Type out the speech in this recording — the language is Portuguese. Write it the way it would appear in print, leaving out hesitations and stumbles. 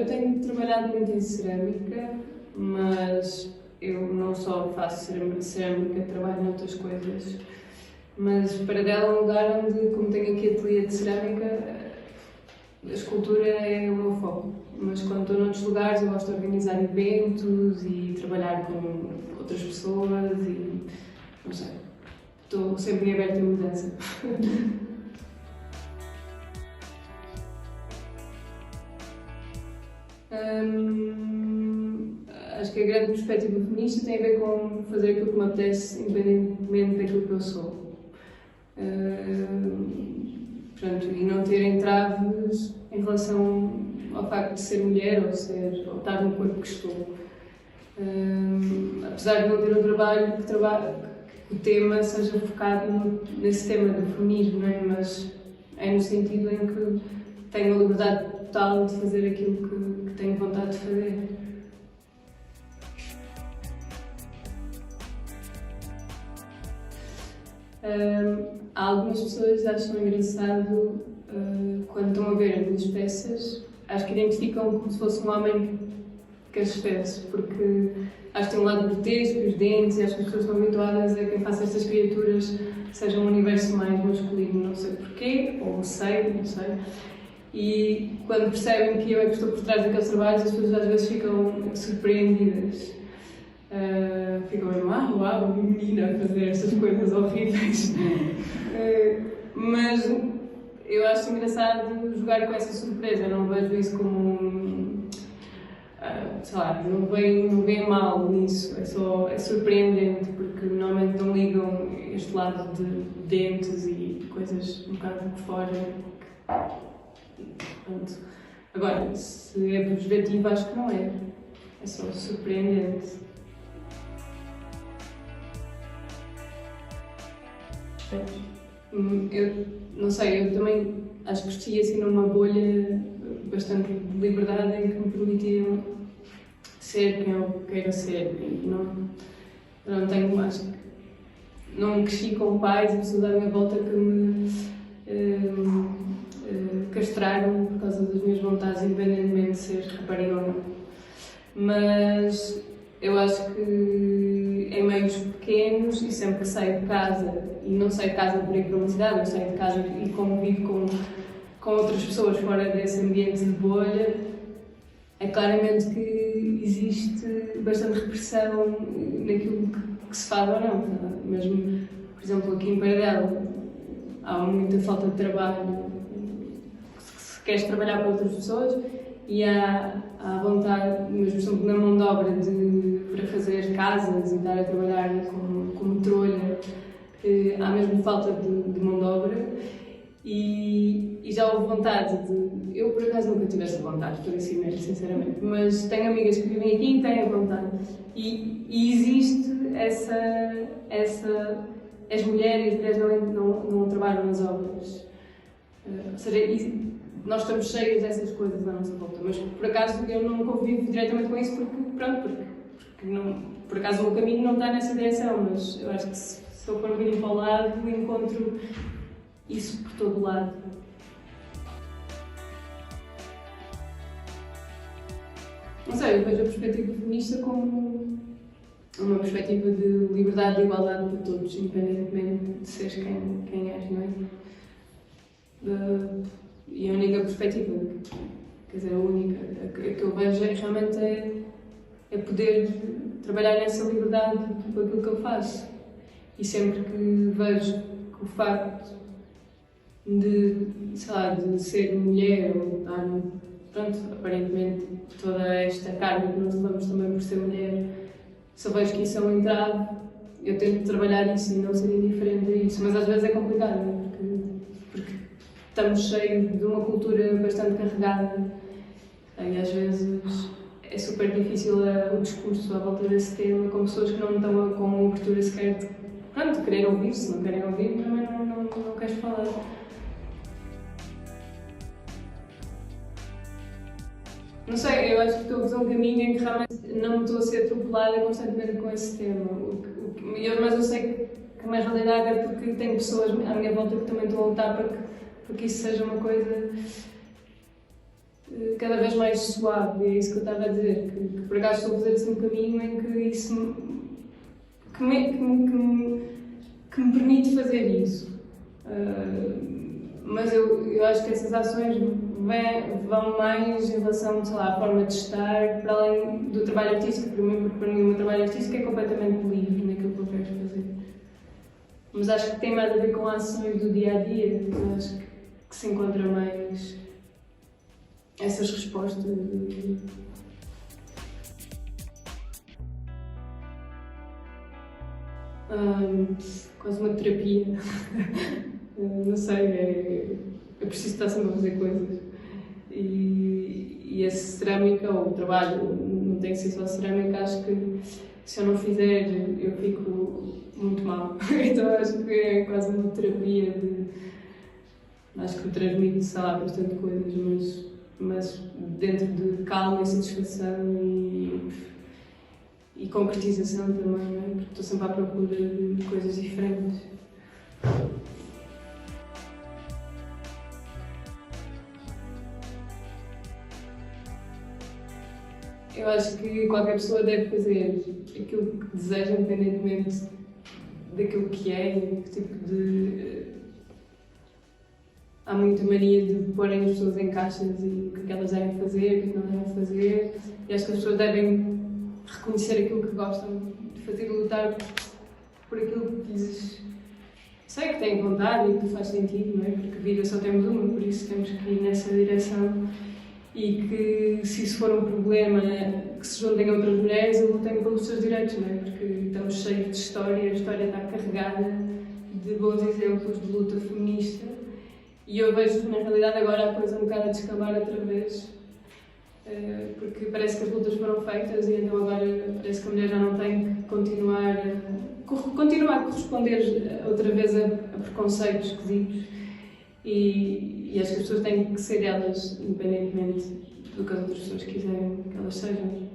eu tenho trabalhado muito em cerâmica, mas eu não só faço cerâmica, trabalho noutras coisas. Mas Paradela é um lugar onde, como tenho aqui ateliê de cerâmica, a escultura é o meu foco. Mas quando estou noutros lugares, eu gosto de organizar eventos e trabalhar com outras pessoas e não sei. Estou sempre aberta à mudança. Acho que a grande perspectiva feminista tem a ver com fazer aquilo que me apetece, independentemente daquilo que eu sou. Portanto, e não ter entraves em relação ao facto de ser mulher ou estar no corpo que estou. Apesar de não ter um trabalho que o tema seja focado nesse tema do feminismo, não é? Mas é no sentido em que tenho a liberdade total de fazer aquilo que tenho vontade de fazer. Há algumas pessoas que acham engraçado quando estão a ver as minhas peças, acho que identificam como se fosse um homem que as fez, porque acho que tem um lado grotesco, os dentes, e acho que as pessoas estão habituadas a quem faça estas criaturas seja um universo mais masculino, não sei porquê, ou sei, não sei. E quando percebem que eu é que estou por trás daqueles trabalhos, as pessoas às vezes ficam surpreendidas. Ficam mesmo, uau, uma menina a fazer estas coisas horríveis. Mas eu acho engraçado jogar com essa surpresa, não vejo isso como, sei lá, não vem mal nisso, é surpreendente, porque normalmente não ligam este lado de dentes e coisas um bocado por fora. Pronto. Agora, se é pejorativo, acho que não é. É só surpreendente. Eu não sei, eu também acho que cresci assim numa bolha bastante de liberdade em que me permitiam ser quem eu quero ser. E não tenho, acho que não cresci com pais e pessoas à minha volta que me castraram por causa das minhas vontades, independentemente de ser rapariga ou não. Mas eu acho que em meios pequenos, e sempre que saio de casa, e não saio de casa por ir para uma cidade, eu saio de casa e convivo com outras pessoas fora desse ambiente de bolha, é claramente que existe bastante repressão naquilo que se faz ou não. Mesmo, por exemplo, aqui em Paradela, há muita falta de trabalho. Se queres trabalhar para outras pessoas, e há vontade, mesmo sempre na mão de obra, para fazer casas e estar a trabalhar como trolha, há mesmo falta de mão de obra. E já houve vontade de. Eu, por acaso, nunca tive essa vontade, estou assim mesmo, sinceramente, mas tenho amigas que vivem aqui e têm a vontade. E existe as mulheres não trabalham nas obras. Ou seja, nós estamos cheios dessas coisas à nossa volta, mas por acaso eu não convivo diretamente com isso porque não, por acaso o meu caminho não está nessa direção, mas eu acho que se eu for um bocadinho para o lado, encontro isso por todo lado. Não sei, eu vejo a perspectiva feminista como uma perspectiva de liberdade e igualdade para todos, independentemente de seres quem és, não é? E a única perspectiva, quer dizer, a única que eu vejo realmente é poder trabalhar nessa liberdade com aquilo que eu faço. E sempre que vejo que o facto de, sei lá, de ser mulher ou estar, pronto, aparentemente toda esta carga que nós levamos também por ser mulher, se eu vejo que isso é um entrave, eu tento trabalhar isso e não ser indiferente a isso. Mas às vezes é complicado, não é? Porque estamos cheios de uma cultura bastante carregada e às vezes é super difícil o discurso à volta desse tema com pessoas que não estão com uma abertura sequer de querer ouvir. Se não querem ouvir, também não queres falar. Não sei, eu acho que estou a fazer um caminho em que realmente não me estou a ser atropelada constantemente com esse tema. Mas eu sei que a minha realidade é porque tenho pessoas à minha volta que também estão a lutar para que isso seja uma coisa cada vez mais suave, e é isso que eu estava a dizer, que por acaso estou a fazer um caminho em que isso que me permite fazer isso. Mas eu acho que essas ações vão mais em relação, sei lá, à forma de estar, para além do trabalho artístico, porque para mim o meu trabalho artístico é completamente livre naquilo que eu quero fazer. Mas acho que tem mais a ver com ações do dia-a-dia, eu acho que se encontra mais essas respostas. Quase uma terapia. Não sei, eu preciso estar sempre a fazer coisas. E a cerâmica, ou o trabalho, não tem que ser só cerâmica, acho que se eu não fizer, eu fico muito mal. Então acho que é quase uma terapia acho que me transmite, sei lá, bastante coisas, mas dentro de calma e satisfação e concretização também, não é? Porque estou sempre à procura de coisas diferentes. Eu acho que qualquer pessoa deve fazer aquilo que deseja, independentemente daquilo que é, que tipo de... Há muita mania de porem as pessoas em caixas e o que elas devem fazer, o que não devem fazer, e acho que as pessoas devem reconhecer aquilo que gostam de fazer e lutar por aquilo que lhes... Sei que têm vontade e que faz sentido, não é? Porque a vida só temos uma, por isso temos que ir nessa direção. E que, se isso for um problema, que se juntem a outras mulheres e lutem pelos seus direitos, não é? Porque estamos cheios de história, a história está carregada de bons exemplos de luta feminista e eu vejo que, na realidade, agora a coisa um bocado a descambar outra vez, porque parece que as lutas foram feitas e então agora parece que a mulher já não tem que continuar a corresponder outra vez a preconceitos esquisitos. E acho que as pessoas têm que ser elas, independentemente do que as outras pessoas quiserem que elas sejam.